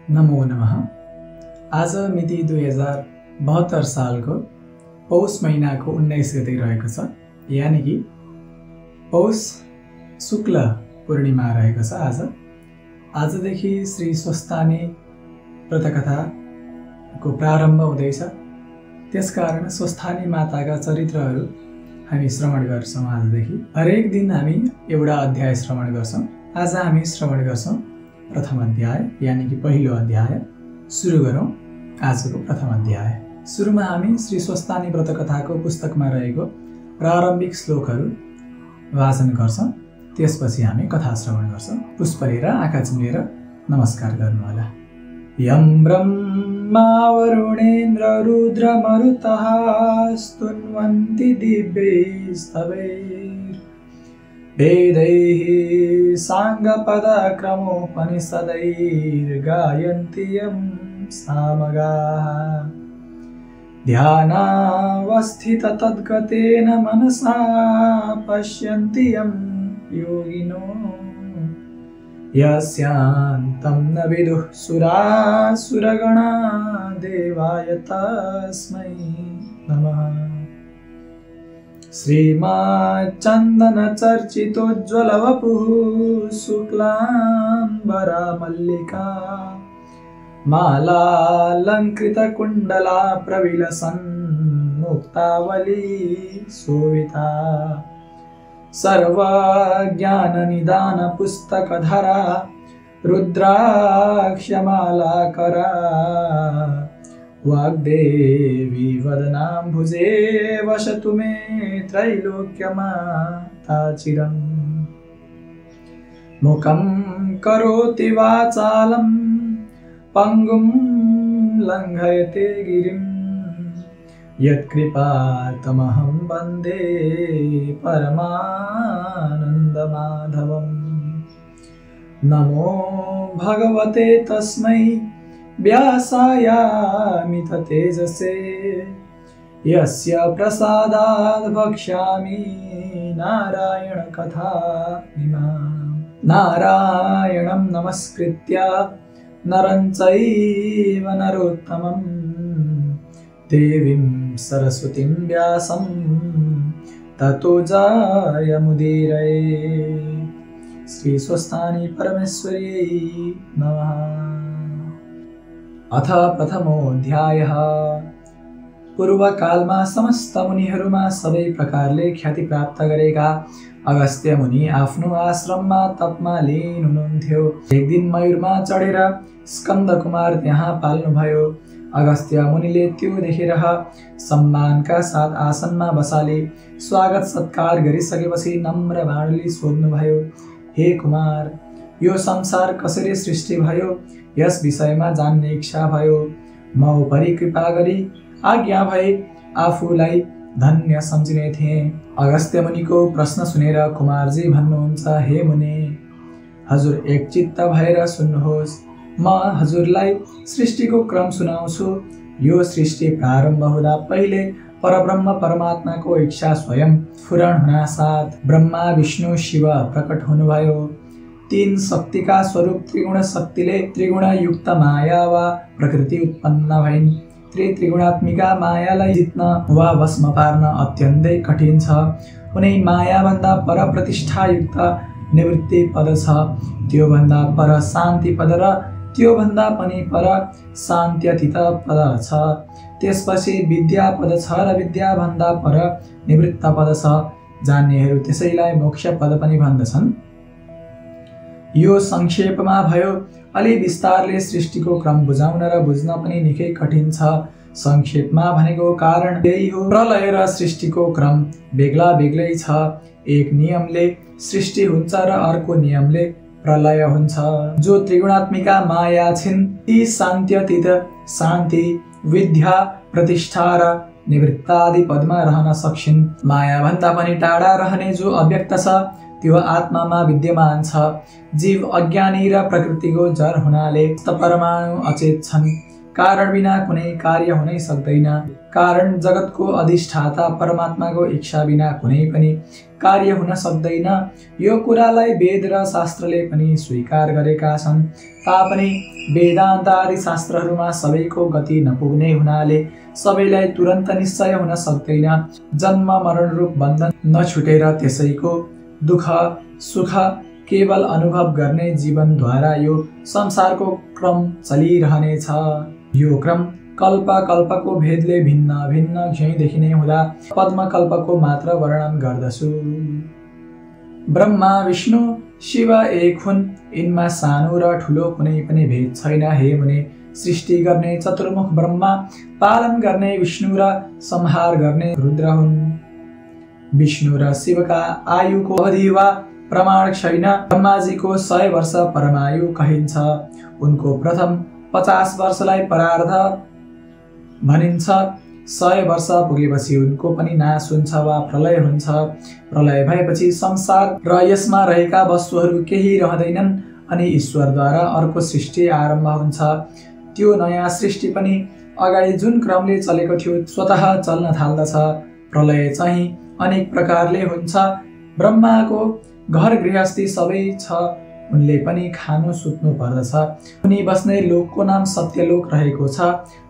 नमो नमः। आज मिति 2072 सालको पौष महिनाको 19 गते रहेको छ, यानि कि पौष शुक्ल पूर्णिमा रहेको छ। आजदेखि श्री स्वस्थानी व्रतकथाको प्रारम्भ हुँदैछ। त्यसकारण स्वस्थानी माताका चरित्रहरू हामी श्रवण गर्छौँ। आजदेखि हरेक दिन हामी एउटा अध्याय श्रवण गर्छौँ। आज हामी श्रवण गर्छौँ प्रथम अध्याय, यानि कि पहिलो अध्याय। सुरु गरौँ आजको प्रथम अध्याय। सुरुमा हामी श्री स्वस्थानी व्रतकथाको पुस्तकमा रहेको प्रारम्भिक श्लोकहरू वाचन गर्छौँ। त्यसपछि हामी कथा श्रवण गर्छौँ। पुष्प लिएर आँखा चिम्लेर नमस्कार गर्नुहोला। यं ब्रह्मा वरुणेन्द्र रुद्र मरुतः स्तुन्वन्ति दिव्यैस्तवैः वेदैः साङ्गपदक्रमोपनिषदैर्गायन्ति यं सामगाः ध्यानावस्थिततद्गतेन मनसा पश्यन्ति यं योगिनो यस्यान्तं न विदुः सुरासुरगणा देवाय तस्मै नमः। श्रीमाच्चन्दनचर्चितोज्ज्वलवपुः शुक्लाम्बरा मल्लिका मालालङ्कृतकुण्डला प्रविलसन्मुक्तावली शोभिता सर्वज्ञाननिदानपुस्तकधरा रुद्राक्षमालाकरा वाग्देवी वदनाम्बुजे वसतु मे त्रैलोक्यमाता चिरम्। मुखं करोति वाचालं पङ्गुं लङ्घयते गिरिं यत्कृपातमहं वन्दे परमानन्दमाधवम्। नमो भगवते तस्मै व्यासायामित तेजसे यस्य प्रसादात् भक्ष्यामि नारायण कथामिमाम्। नारायणं नमस्कृत्य नरं चैव नरोत्तमं देवीं सरस्वतीं व्यासं ततो जयमुदीरये। श्री स्वस्थानी परमेश्वर्यै नमः। अथ प्रथमोऽध्यायः। पूर्वकालमा समस्त मुनिहरूमा सबै प्रकारले ख्याति प्राप्त गरेका अगस्त्य मुनि आफ्नो आश्रममा तपमा लीन हुनुहुन्थ्यो। एक दिन मयूरमा चढेर स्कन्द कुमार त्यहाँ पाल्नुभयो। अगस्त्य मुनिले त्यो देखेर सम्मानका साथ आसनमा बसाले स्वागत सत्कार गरिसकेपछि नम्र बाणीले सोध्नुभयो, हे कुमार, यो संसार कसरी सृष्टि भयो, यस विषयमा जान्ने इच्छा भयो। म उपरि कृपा गरी आज्ञा भए आफूलाई धन्य सम्झिने थिएँ। अगस्त्य मुनिको प्रश्न सुनेर कुमारजी भन्नुहुन्छ, हे मुनि, हजुर एकचित्त भएर सुन्नुहोस्। म हजुरलाई सृष्टिको क्रम सुनाउँछु। यो सृष्टि प्रारम्भ हुँदा पहिले परब्रह्म परमात्माको इच्छा स्वयं स्फुरण हुनासाथ ब्रह्मा विष्णु शिव प्रकट हुनुभयो। तीन शक्तिका स्वरूप त्रिगुण शक्तिले त्रिगुण युक्त माया वा प्रकृति उत्पन्न भइन्। त्रिगुणात्मिका मायालाई जित्न वा भस्म पार्न अत्यन्तै कठिन छ। कुनै मायाभन्दा पर प्रतिष्ठायुक्त निवृत्ति पद छ, त्योभन्दा पर शान्ति पद र त्योभन्दा पनि पर शान्त्यतीत पद छ। त्यसपछि विद्या पद छ र विद्याभन्दा पर निवृत्त पद छ। जान्नेहरू त्यसैलाई मोक्ष पद पनि भन्दछन्। यो संक्षेपमा भयो। अलि विस्तारले सृष्टिको क्रम बुझाउन र बुझ्न पनि निकै कठिन छ। संक्षेपमा भनेको कारण यही हो। प्रलय र सृष्टिको क्रम बेग्ला बेग्लै छ। एक नियमले सृष्टि हुन्छ र अर्को नियमले प्रलय हुन्छ। जो त्रिगुणात्मिका माया छिन् ती शान्त्यतीत, शान्ति, विद्या, प्रतिष्ठा र निवृत्तादि पदमा रहन सक्छिन्। मायाभन्दा पनि टाढा रहने जो अव्यक्त छ त्यो आत्मामा विद्यमान छ। जीव अज्ञानी र प्रकृतिको जर हुनाले परमाणु अचेत छन्। कारण बिना कुनै कार्य हुनै सक्दैन। कारण जगतको अधिष्ठाता परमात्माको इच्छा बिना कुनै पनि कार्य हुन सक्दैन। यो कुरालाई वेद र शास्त्रले पनि स्वीकार गरेका छन्। तापनि वेदान्त आदि शास्त्रहरूमा सबैको गति नपुग्ने हुनाले सबैलाई तुरन्त निश्चय हुन सक्दैन। जन्म मरण रूप बन्धन नछुटेर त्यसैको दुःख सुख केवल अनुभव गर्ने जीवनद्वारा यो संसारको क्रम चलिरहनेछ। यो क्रम कल्प कल्पको भेदले भिन्न भिन्न क्षयदेखि नै हुँदा पद्मकल्पको मात्र वर्णन गर्दछु। ब्रह्मा विष्णु शिव एक हुन्, यिनमा सानो र ठुलो कुनै पनि भेद छैन। हे मुने, सृष्टि गर्ने चतुर्मुख ब्रह्मा, पालन गर्ने विष्णु र संहार गर्ने रुद्र हुन्। विष्णु र शिवका आयुको अवधि वा प्रमाण छैन। ब्रह्माजीको 100 वर्ष परमायु कहिन्छ। उनको प्रथम 50 वर्षलाई परार्ध भनिन्छ। 100 वर्ष पुगेपछि उनको पनि नाश हुन्छ वा प्रलय हुन्छ। प्रलय भएपछि संसार र यसमा रहेका वस्तुहरू केही रहँदैनन् अनि ईश्वरद्वारा अर्को सृष्टि आरम्भ हुन्छ। त्यो नयाँ सृष्टि पनि अगाडि जुन क्रमले चलेको थियो स्वतः चल्न थाल्दछ। प्रलय चाहिँ अनेक प्रकारले हुन्छ। ब्रह्माको घर गृहस्थी सबै छ, उनले पनि खानु सुत्नु पर्दछ। उनी बस्ने लोकको नाम सत्यलोक रहेको छ।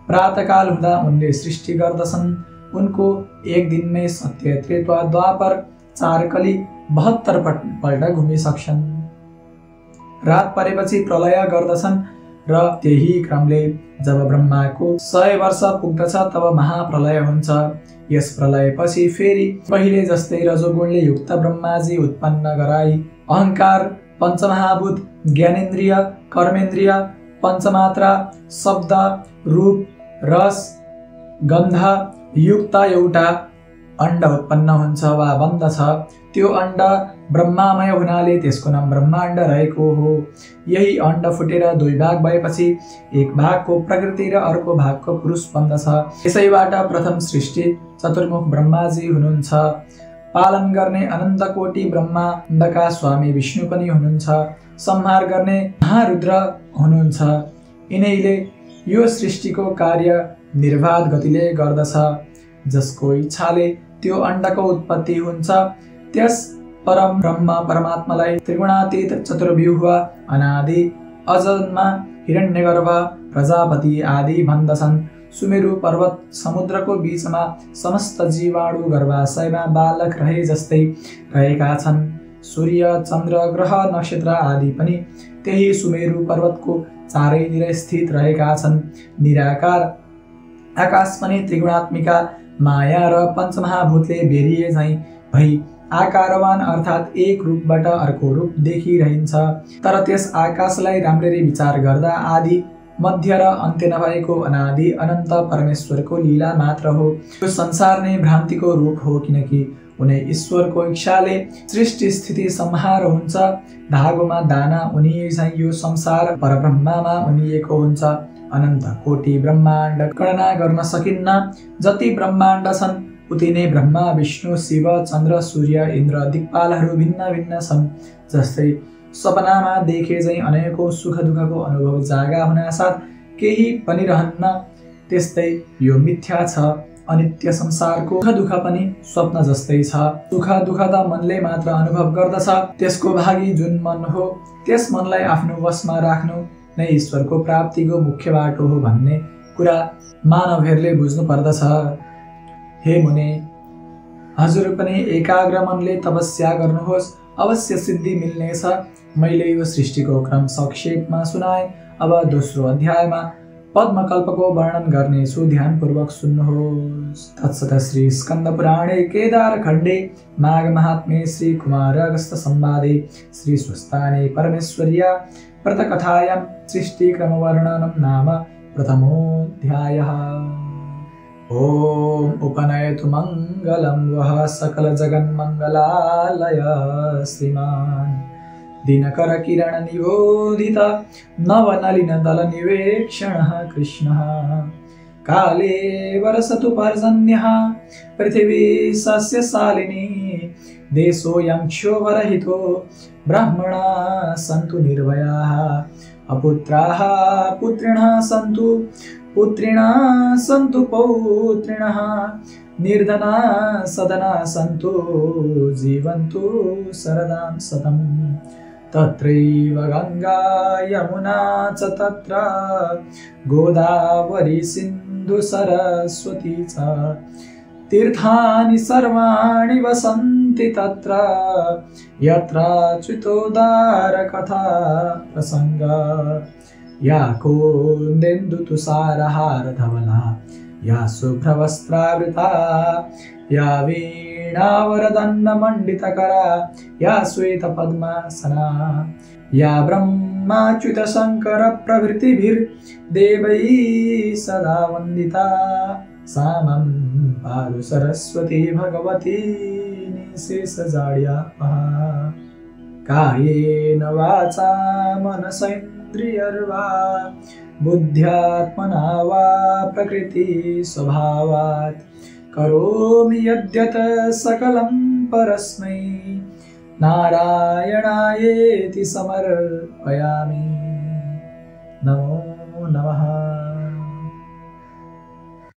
प्रातःकाल हुँदा उनले सृष्टि गर्दछन्। उनको एक दिनमै सत्य त्रेता द्वापर 4 कली 72 पल्ट घुमिसक्छन्। रात परेपछि प्रलय गर्दछन् र त्यही क्रमले जब ब्रह्माको 100 वर्ष पुग्दछ तब महाप्रलय हुन्छ। यस प्रलयपछि फेरि पहिले जस्तै रजोगुणले युक्त ब्रह्माजी उत्पन्न गराई अहंकार, पञ्चमहाभूत, ज्ञानेन्द्रिय, कर्मेन्द्रिय, पञ्चमात्रा, शब्द, रूप, रस, गन्ध युक्त एउटा अण्ड उत्पन्न हुन्छ वा बन्दछ। त्यो अण्ड ब्रह्मामय हुनाले त्यसको नाम ब्रह्माण्ड रहेको हो। यही अण्ड फुटेर 2 भाग भएपछि एक भागको प्रकृति र अर्को भागको पुरुष बन्दछ। यसैबाट प्रथम सृष्टि चतुर्मुख ब्रह्माजी हुनुहुन्छ। पालन गर्ने अनन्त कोटि ब्रह्माण्डका स्वामी विष्णु पनि हुनुहुन्छ। संहार गर्ने महारुद्र हुनुहुन्छ। यिनैले यो सृष्टिको कार्य निर्बाध गतिले गर्दछ। जसको इच्छाले त्यो अण्डको उत्पत्ति हुन्छ त्यस परम ब्रह्म परमात्मालाई त्रिगुणातीत चतुर्व्यूह अनादि अजन्मा हिरण्यगर्भ प्रजापति आदि भन्दछन्। सुमेरु पर्वत समुद्रको बीचमा समस्त जीवाणु गर्भाशयमा बालक रहे जस्तै रहेका छन्। सूर्य, चन्द्र, ग्रह, नक्षत्र आदि पनि त्यही सुमेरु पर्वतको चारैतिर स्थित रहेका छन्। निराकार आकाश पनि त्रिगुणात्मिका माया र पञ्चमहाभूतले बेरिए झैं भई आकारवान अर्थात् एक रूपबाट अर्को रूप देखिरहन्छ। तर त्यस आकाशलाई राम्ररी विचार गर्दा आदि मध्य र अन्त्य नभएको अनादि अनन्त परमेश्वरको लीला मात्र हो। यो संसार नै भ्रान्तिको रूप हो, किनकि उनै ईश्वरको इच्छाले सृष्टि स्थिति संहार हुन्छ। धागोमा दाना उनिए झैं यो संसार परब्रह्ममा उनिएको हुन्छ। अनन्त कोटि ब्रह्माण्ड गणना गर्न सकिन्न। जति ब्रह्माण्ड छन् उति नै ब्रह्मा, विष्णु, शिव, चन्द्र, सूर्य, इन्द्र, दिक्पालहरू भिन्न भिन्न छन्। जस्तै सपनामा देखे झैं अनेकौं सुख दुःखको अनुभव जागा हुनासाथ केही पनि रहन्न, त्यस्तै यो मिथ्या छ। अनित्य संसारको सुख दुःख पनि स्वप्न जस्तै छ। सुख दुःख त मनले मात्र अनुभव गर्दछ। त्यसको भागी जुन मन हो त्यस मनलाई आफ्नो वशमा राख्नु नै ईश्वरको प्राप्तिको मुख्य बाटो हो भन्ने कुरा मानवहरूले बुझ्नु पर्दछ। हे मुने, हजुर पनि एकाग्र मनले तपस्या गर्नुहोस्, अवश्य सिद्धि मिल्नेछ। मैले यो सृष्टिको क्रम संक्षेपमा सुनाए। अब दोस्रो अध्यायमा पद्मकल्पको वर्णन गर्नेछु, ध्यानपूर्वक सुन्नुहोस्। तत्सत श्री स्कन्द पुराणे केदार खण्डे माघ महात्म्ये श्री कुमार अगस्त संवादे श्री स्वस्ताने परमेश्वर्या व्रतकथायां सृष्टिक्रमवर्णनं नाम प्रथमोऽध्यायः। ओम उपनयतु मंगलं वः सकल जगन्मंगलालय श्रीमान दिनकर किरण निबोधित नवनलिन दल निवेक्षणः कृष्णः। काले वर्षतु पर्जन्यः पृथिवी सस्यशालिनी देशोऽयं क्षोभरहितो ब्राह्मणाः सन्तु निर्भयाः अपुत्राः पुत्रिणः सन्तु पुत्रिणः सन्तु पौत्रिणः निर्धना सदना सन्तु जीवन्तु शरदां शतम् तत्रैव गङ्गा यमुना च तत्र गोदावरी सिन्धु सरस्वती च तीर्थानि सर्वाणि वसन्ति तत्र यत्राच्युतोदारकथा प्रसङ्ग या कुन्देन्दुतुषारहारधवला या शुभ्रवस्त्रावृता या वीणावरदन्नमण्डितकरा या श्वेतपद्मासना या ब्रह्माच्युतशङ्करप्रभृतिभिर्देवैः सदा वन्दिता सा मम पातु सरस्वती भगवती निःशेषजाड्यापहा कायेन वाचा मनसेन्द्रियर्वा बुद्ध्यात्मना वा प्रकृतिस्वभावात् करोमि यद्यत् सकलं परस्मै नारायणायेति समर्पयामि। नमो नमः।